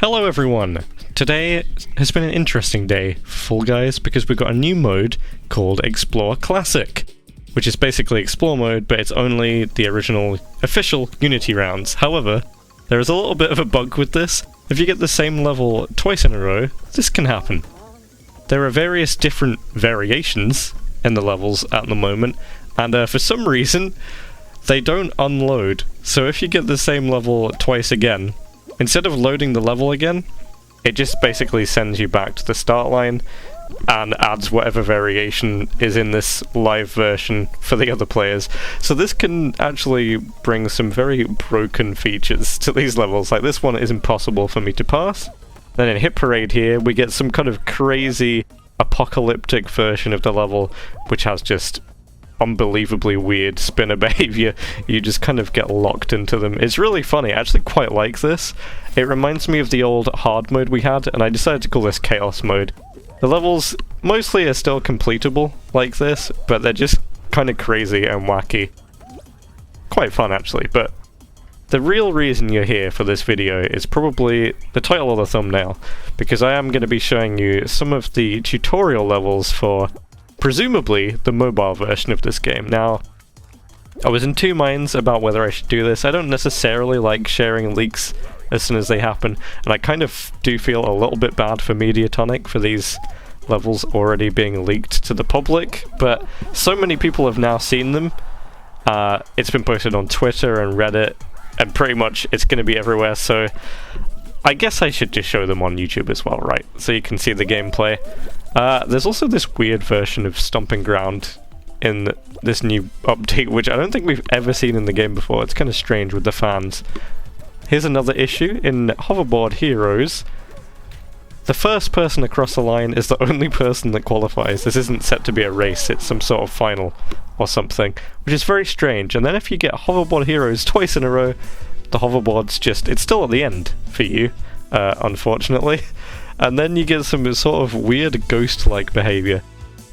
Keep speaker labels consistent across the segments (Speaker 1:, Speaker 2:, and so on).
Speaker 1: Hello everyone! Today has been an interesting day for Fall Guys because we've got a new mode called Explore Classic, which is basically Explore mode, but it's only the original official Unity rounds. However, there is a little bit of a bug with this. If you get the same level twice in a row, this can happen. There are various different variations in the levels at the moment, and for some reason, they don't unload. So if you get the same level twice again, instead of loading the level again, it just basically sends you back to the start line and adds whatever variation is in this live version for the other players. So this can actually bring some very broken features to these levels. Like this one is impossible for me to pass. Then in Hit Parade here, we get some kind of crazy apocalyptic version of the level, which has just unbelievably weird spinner behavior. You just kind of get locked into them. It's really funny. I actually quite like this. It reminds me of the old hard mode we had, and I decided to call this chaos mode. The levels mostly are still completable like this, but they're just kind of crazy and wacky. Quite fun actually, but the real reason you're here for this video is probably the title or the thumbnail, because I am going to be showing you some of the tutorial levels for presumably the mobile version of this game. Now, I was in two minds about whether I should do this. I don't necessarily like sharing leaks as soon as they happen, and I kind of do feel a little bit bad for Mediatonic for these levels already being leaked to the public, but so many people have now seen them. It's been posted on Twitter and Reddit, and pretty much it's going to be everywhere, so I guess I should just show them on YouTube as well, right? So you can see the gameplay. There's also this weird version of Stomping Ground in this new update, which I don't think we've ever seen in the game before. It's kind of strange with the fans. Here's another issue. In Hoverboard Heroes, the first person across the line is the only person that qualifies. This isn't set to be a race, it's some sort of final or something, which is very strange. And then if you get Hoverboard Heroes twice in a row, the hoverboard's just, it's still at the end for you, unfortunately. And then you get some sort of weird ghost-like behavior.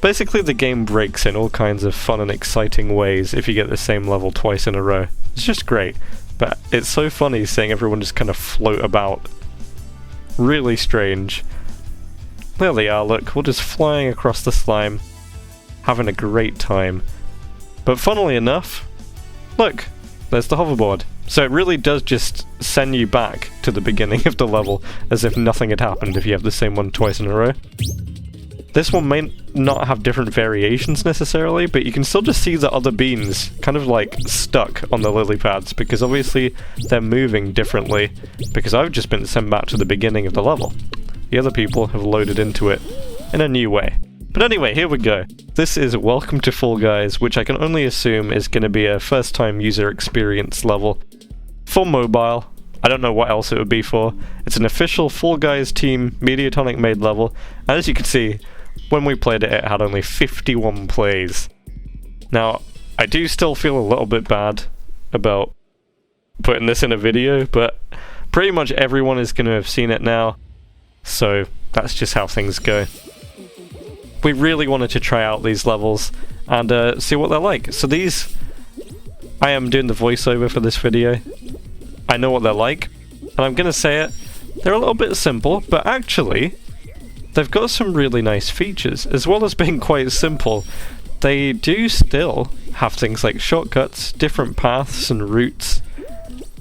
Speaker 1: Basically the game breaks in all kinds of fun and exciting ways if you get the same level twice in a row. It's just great, but it's so funny seeing everyone just kind of float about. Really strange. There they are, look, we're just flying across the slime, having a great time. But funnily enough, look, there's the hoverboard. So it really does just send you back to the beginning of the level, as if nothing had happened if you have the same one twice in a row. This one may not have different variations necessarily, but you can still just see the other beans kind of like stuck on the lily pads, because obviously they're moving differently, because I've just been sent back to the beginning of the level. The other people have loaded into it in a new way. But anyway, here we go. This is Welcome to Fall Guys, which I can only assume is going to be a first-time user experience level for mobile. I don't know what else it would be for. It's an official Fall Guys team Mediatonic made level, and as you can see, when we played it, it had only 51 plays. Now, I do still feel a little bit bad about putting this in a video, but pretty much everyone is going to have seen it now, so that's just how things go. We really wanted to try out these levels and see what they're like. So these, I am doing the voiceover for this video. I know what they're like, and I'm going to say it, they're a little bit simple, but actually, they've got some really nice features. As well as being quite simple, they do still have things like shortcuts, different paths and routes,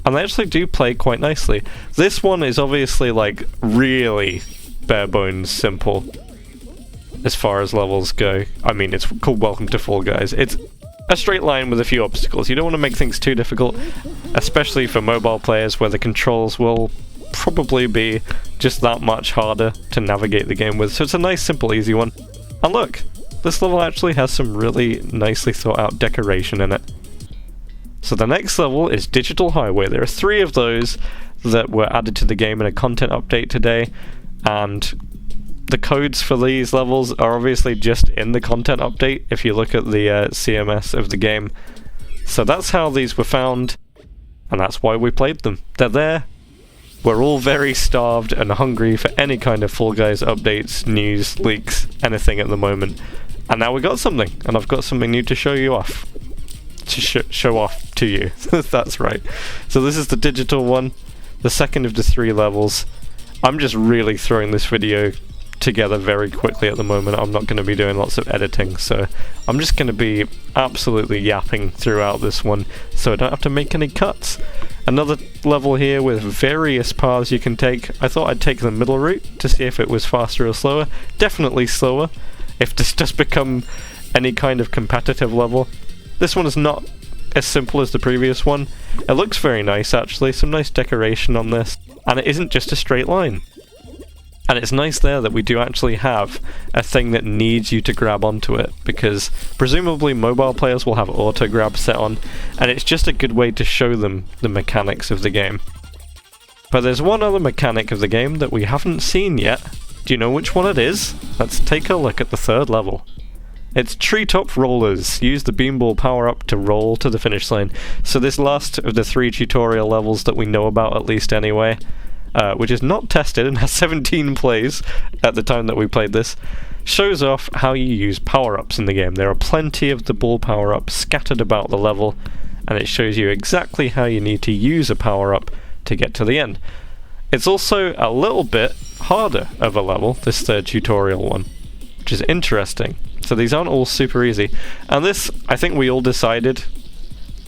Speaker 1: and they actually do play quite nicely. This one is obviously like really bare bones simple as far as levels go. I mean, it's called Welcome to Fall Guys. It's a straight line with a few obstacles. You don't want to make things too difficult, especially for mobile players where the controls will probably be just that much harder to navigate the game with. So it's a nice, simple, easy one. And look, this level actually has some really nicely thought out decoration in it. So the next level is Digital Highway. There are 3 of those that were added to the game in a content update today, and the codes for these levels are obviously just in the content update if you look at the CMS of the game. So that's how these were found, and that's why we played them. They're there. We're all very starved and hungry for any kind of Fall Guys updates, news, leaks, anything at the moment. And now we got something, and I've got something new to show you off. To show off to you. That's right. So this is the digital one, the second of the 3 levels. I'm just really throwing this video together very quickly at the moment. I'm not going to be doing lots of editing, so I'm just going to be absolutely yapping throughout this one so I don't have to make any cuts. Another level here with various paths you can take. I thought I'd take the middle route to see if it was faster or slower. Definitely slower, if this does become any kind of competitive level. This one is not as simple as the previous one. It looks very nice actually, some nice decoration on this, and it isn't just a straight line. And it's nice there that we do actually have a thing that needs you to grab onto it, because presumably mobile players will have auto grab set on, and it's just a good way to show them the mechanics of the game. But there's one other mechanic of the game that we haven't seen yet. Do you know which one it is? Let's take a look at the third level. It's Treetop Rollers. Use the beanball power-up to roll to the finish line. So this last of the 3 tutorial levels that we know about, at least anyway, which is not tested and has 17 plays at the time that we played this, shows off how you use power-ups in the game. There are plenty of the ball power-ups scattered about the level, and it shows you exactly how you need to use a power-up to get to the end. It's also a little bit harder of a level, this third tutorial one, which is interesting. So these aren't all super easy, and this, I think we all decided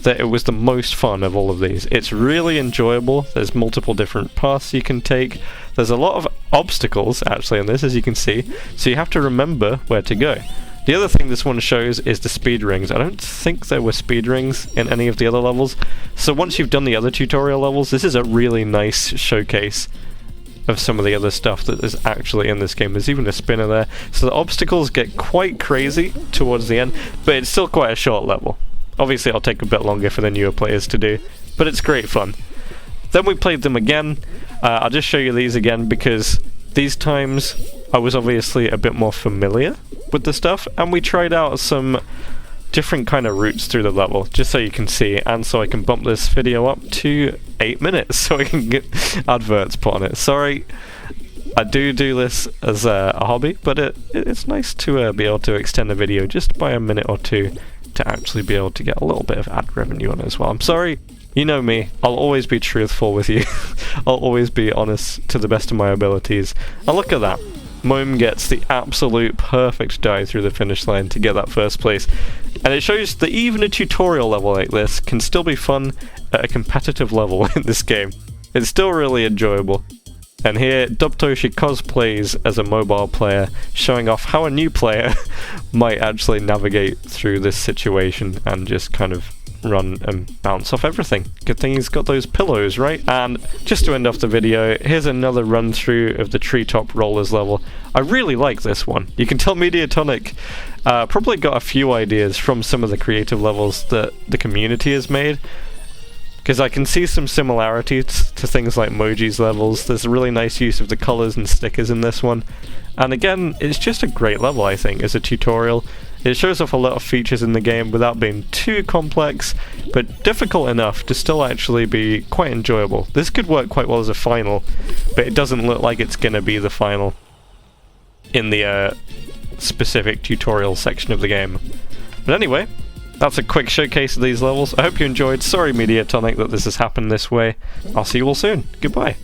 Speaker 1: that it was the most fun of all of these. It's really enjoyable. There's multiple different paths you can take. There's a lot of obstacles actually in this, as you can see, so you have to remember where to go. The other thing this one shows is the speed rings. I don't think there were speed rings in any of the other levels, so once you've done the other tutorial levels, this is a really nice showcase of some of the other stuff that is actually in this game. There's even a spinner there, so the obstacles get quite crazy towards the end, but it's still quite a short level. Obviously it'll take a bit longer for the newer players to do, but it's great fun. Then we played them again. I'll just show you these again because these times I was obviously a bit more familiar with the stuff, and we tried out some different kind of routes through the level, just so you can see, and so I can bump this video up to 8 minutes so I can get adverts put on it. Sorry, I do this as a hobby, but it's nice to be able to extend the video just by a minute or two to actually be able to get a little bit of ad revenue on it as well. I'm sorry, you know me, I'll always be truthful with you. I'll always be honest to the best of my abilities. And look at that. Moem gets the absolute perfect dive through the finish line to get that first place. And it shows that even a tutorial level like this can still be fun at a competitive level in this game. It's still really enjoyable. And here, Dubtoshi cosplays as a mobile player, showing off how a new player might actually navigate through this situation and just kind of run and bounce off everything. Good thing he's got those pillows, right? And just to end off the video, here's another run through of the Treetop Rollers level. I really like this one. You can tell Mediatonic probably got a few ideas from some of the creative levels that the community has made, because I can see some similarities to things like Moji's levels. There's a really nice use of the colours and stickers in this one. And again, it's just a great level, I think, as a tutorial. It shows off a lot of features in the game without being too complex, but difficult enough to still actually be quite enjoyable. This could work quite well as a final, but it doesn't look like it's going to be the final in the specific tutorial section of the game. But anyway, that's a quick showcase of these levels. I hope you enjoyed. Sorry, Mediatonic, that this has happened this way. I'll see you all soon. Goodbye.